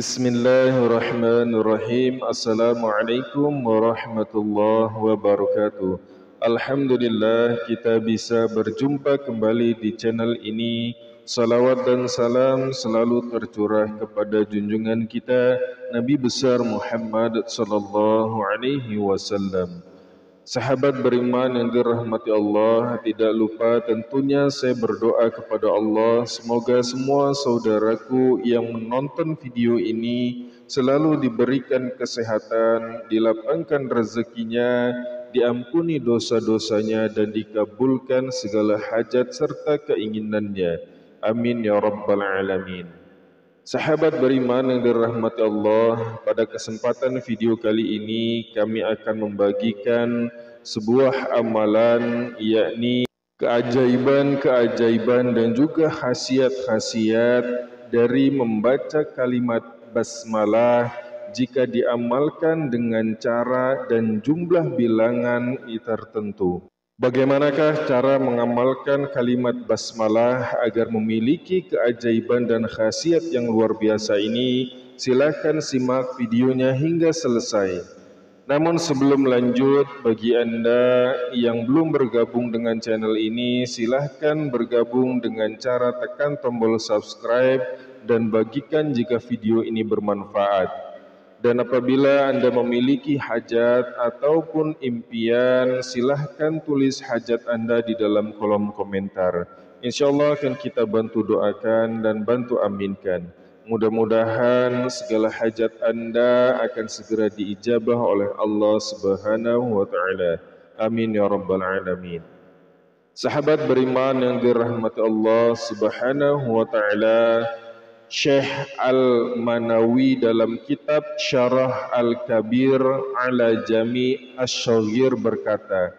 Bismillahirrahmanirrahim. Assalamualaikum warahmatullahi wabarakatuh. Alhamdulillah kita bisa berjumpa kembali di channel ini. Salawat dan salam selalu tercurah kepada junjungan kita Nabi besar Muhammad sallallahu alaihi wasallam. Sahabat beriman yang dirahmati Allah, tidak lupa tentunya saya berdoa kepada Allah semoga semua saudaraku yang menonton video ini selalu diberikan kesehatan, dilapangkan rezekinya, diampuni dosa-dosanya dan dikabulkan segala hajat serta keinginannya. Amin ya rabbal alamin. Sahabat beriman yang dirahmati Allah, pada kesempatan video kali ini kami akan membagikan sebuah amalan, yakni keajaiban-keajaiban dan juga khasiat-khasiat dari membaca kalimat basmalah jika diamalkan dengan cara dan jumlah bilangan tertentu. Bagaimanakah cara mengamalkan kalimat basmalah agar memiliki keajaiban dan khasiat yang luar biasa ini? Silakan simak videonya hingga selesai. Namun sebelum lanjut, bagi Anda yang belum bergabung dengan channel ini, silahkan bergabung dengan cara tekan tombol subscribe dan bagikan jika video ini bermanfaat. Dan apabila Anda memiliki hajat ataupun impian, silahkan tulis hajat Anda di dalam kolom komentar. InsyaAllah akan kita bantu doakan dan bantu aminkan. Mudah-mudahan segala hajat Anda akan segera diijabah oleh Allah Subhanahu wa Ta'ala. Amin ya Rabbal Alamin. Sahabat beriman yang dirahmati Allah Subhanahu wa Ta'ala, Syekh Al-Manawi dalam kitab Syarah Al-Kabir ala Jami' Asy-Syaghir berkata,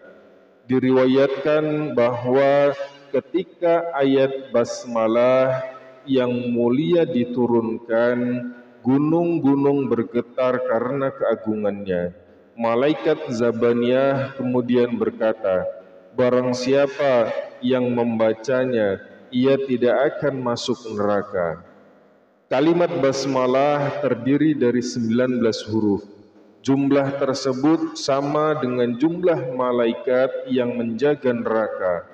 diriwayatkan bahwa ketika ayat basmalah yang mulia diturunkan, gunung-gunung bergetar karena keagungannya. Malaikat Zabaniyah kemudian berkata, barang siapa yang membacanya, ia tidak akan masuk neraka. Kalimat basmalah terdiri dari 19 huruf. Jumlah tersebut sama dengan jumlah malaikat yang menjaga neraka.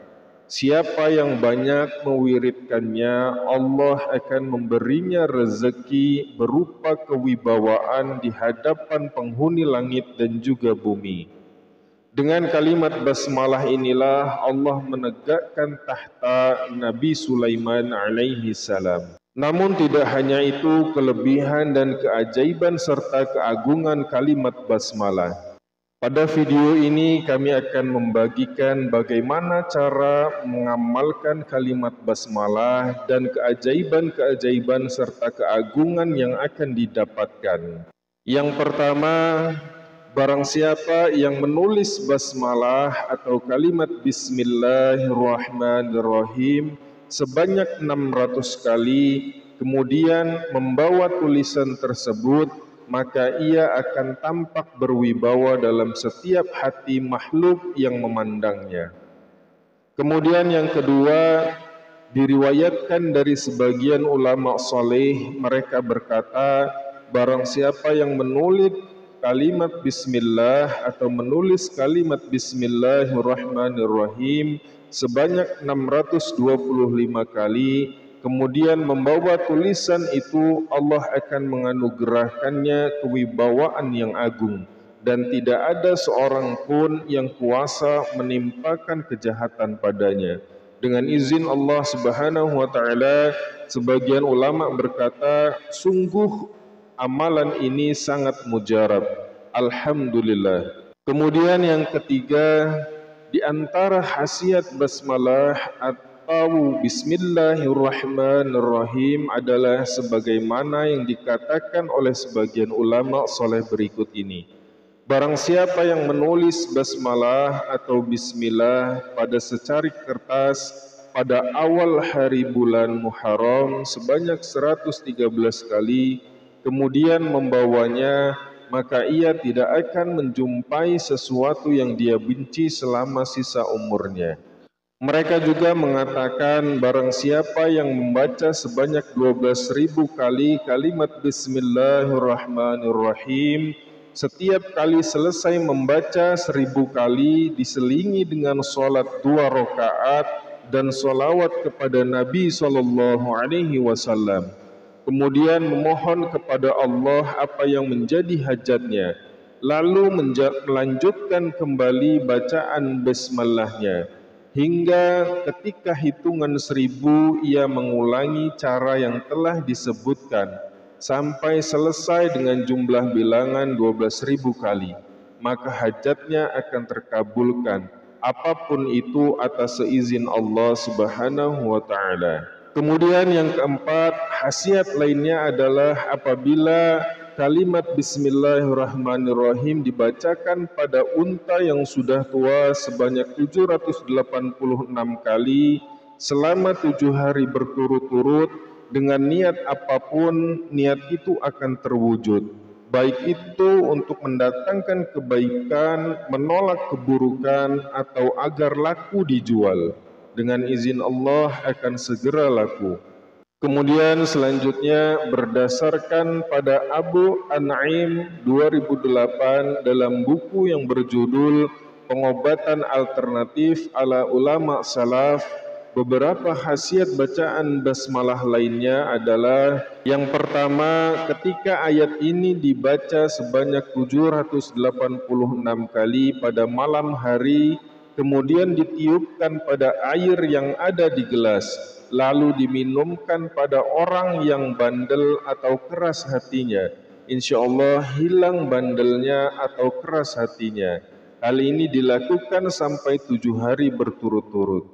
Siapa yang banyak mewiridkannya, Allah akan memberinya rezeki berupa kewibawaan di hadapan penghuni langit dan juga bumi. Dengan kalimat basmalah inilah Allah menegakkan tahta Nabi Sulaiman alaihi salam. Namun tidak hanya itu, kelebihan dan keajaiban serta keagungan kalimat basmalah. Pada video ini kami akan membagikan bagaimana cara mengamalkan kalimat basmalah dan keajaiban-keajaiban serta keagungan yang akan didapatkan. Yang pertama, barang siapa yang menulis basmalah atau kalimat Bismillahirrahmanirrahim sebanyak 600 kali, kemudian membawa tulisan tersebut, maka ia akan tampak berwibawa dalam setiap hati makhluk yang memandangnya. Kemudian yang kedua, diriwayatkan dari sebagian ulama saleh, mereka berkata, barang siapa yang menulis kalimat bismillah atau menulis kalimat bismillahirrahmanirrahim sebanyak 625 kali, kemudian membawa tulisan itu, Allah akan menganugerahkannya kewibawaan yang agung, dan tidak ada seorang pun yang kuasa menimpakan kejahatan padanya. Dengan izin Allah Subhanahu wa Ta'ala, sebagian ulama berkata, sungguh amalan ini sangat mujarab. Alhamdulillah. Kemudian yang ketiga, di antara khasiat basmalah atau bismillahirrahmanirrahim adalah sebagaimana yang dikatakan oleh sebagian ulama saleh berikut ini. Barang siapa yang menulis basmalah atau bismillah pada secarik kertas pada awal hari bulan Muharram sebanyak 113 kali, kemudian membawanya, maka ia tidak akan menjumpai sesuatu yang dia benci selama sisa umurnya. Mereka juga mengatakan barang siapa yang membaca sebanyak 12.000 kali kalimat Bismillahirrahmanirrahim, setiap kali selesai membaca 1.000 kali diselingi dengan sholat 2 rakaat dan sholawat kepada Nabi SAW. Kemudian memohon kepada Allah apa yang menjadi hajatnya, lalu melanjutkan kembali bacaan basmalahnya. Hingga ketika hitungan 1.000 ia mengulangi cara yang telah disebutkan sampai selesai dengan jumlah bilangan 12.000 kali, maka hajatnya akan terkabulkan, apapun itu atas seizin Allah Subhanahu wa Ta'ala. Kemudian yang keempat, khasiat lainnya adalah apabila kalimat Bismillahirrahmanirrahim dibacakan pada unta yang sudah tua sebanyak 786 kali selama 7 hari berturut-turut, dengan niat apapun, niat itu akan terwujud. Baik itu untuk mendatangkan kebaikan, menolak keburukan, atau agar laku dijual. Dengan izin Allah akan segera laku. Kemudian selanjutnya berdasarkan pada Abu An'im 2008 dalam buku yang berjudul Pengobatan Alternatif ala Ulama Salaf, beberapa khasiat bacaan basmalah lainnya adalah: yang pertama, ketika ayat ini dibaca sebanyak 786 kali pada malam hari, kemudian ditiupkan pada air yang ada di gelas, lalu diminumkan pada orang yang bandel atau keras hatinya, insya Allah hilang bandelnya atau keras hatinya. Hal ini dilakukan sampai 7 hari berturut-turut.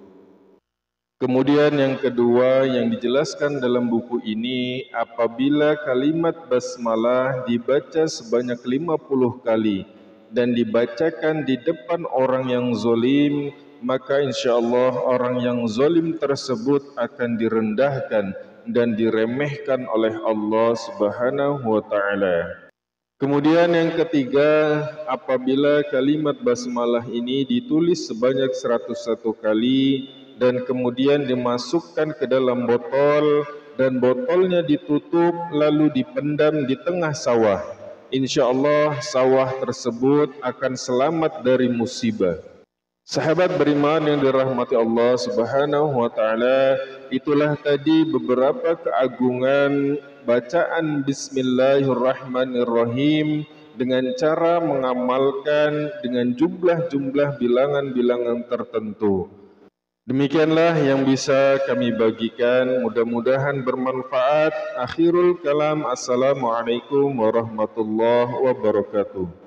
Kemudian yang kedua yang dijelaskan dalam buku ini, apabila kalimat basmalah dibaca sebanyak 50 kali dan dibacakan di depan orang yang zalim, maka insya Allah orang yang zalim tersebut akan direndahkan dan diremehkan oleh Allah Subhanahu wa Ta'ala. Kemudian yang ketiga, apabila kalimat basmalah ini ditulis sebanyak 101 kali dan kemudian dimasukkan ke dalam botol dan botolnya ditutup lalu dipendam di tengah sawah, insya Allah sawah tersebut akan selamat dari musibah. Sahabat beriman yang dirahmati Allah Subhanahu wa Ta'ala, itulah tadi beberapa keagungan bacaan Bismillahirrahmanirrahim dengan cara mengamalkan dengan jumlah-jumlah bilangan-bilangan tertentu. Demikianlah yang bisa kami bagikan, mudah-mudahan bermanfaat. Akhirul kalam, assalamualaikum warahmatullahi wabarakatuh.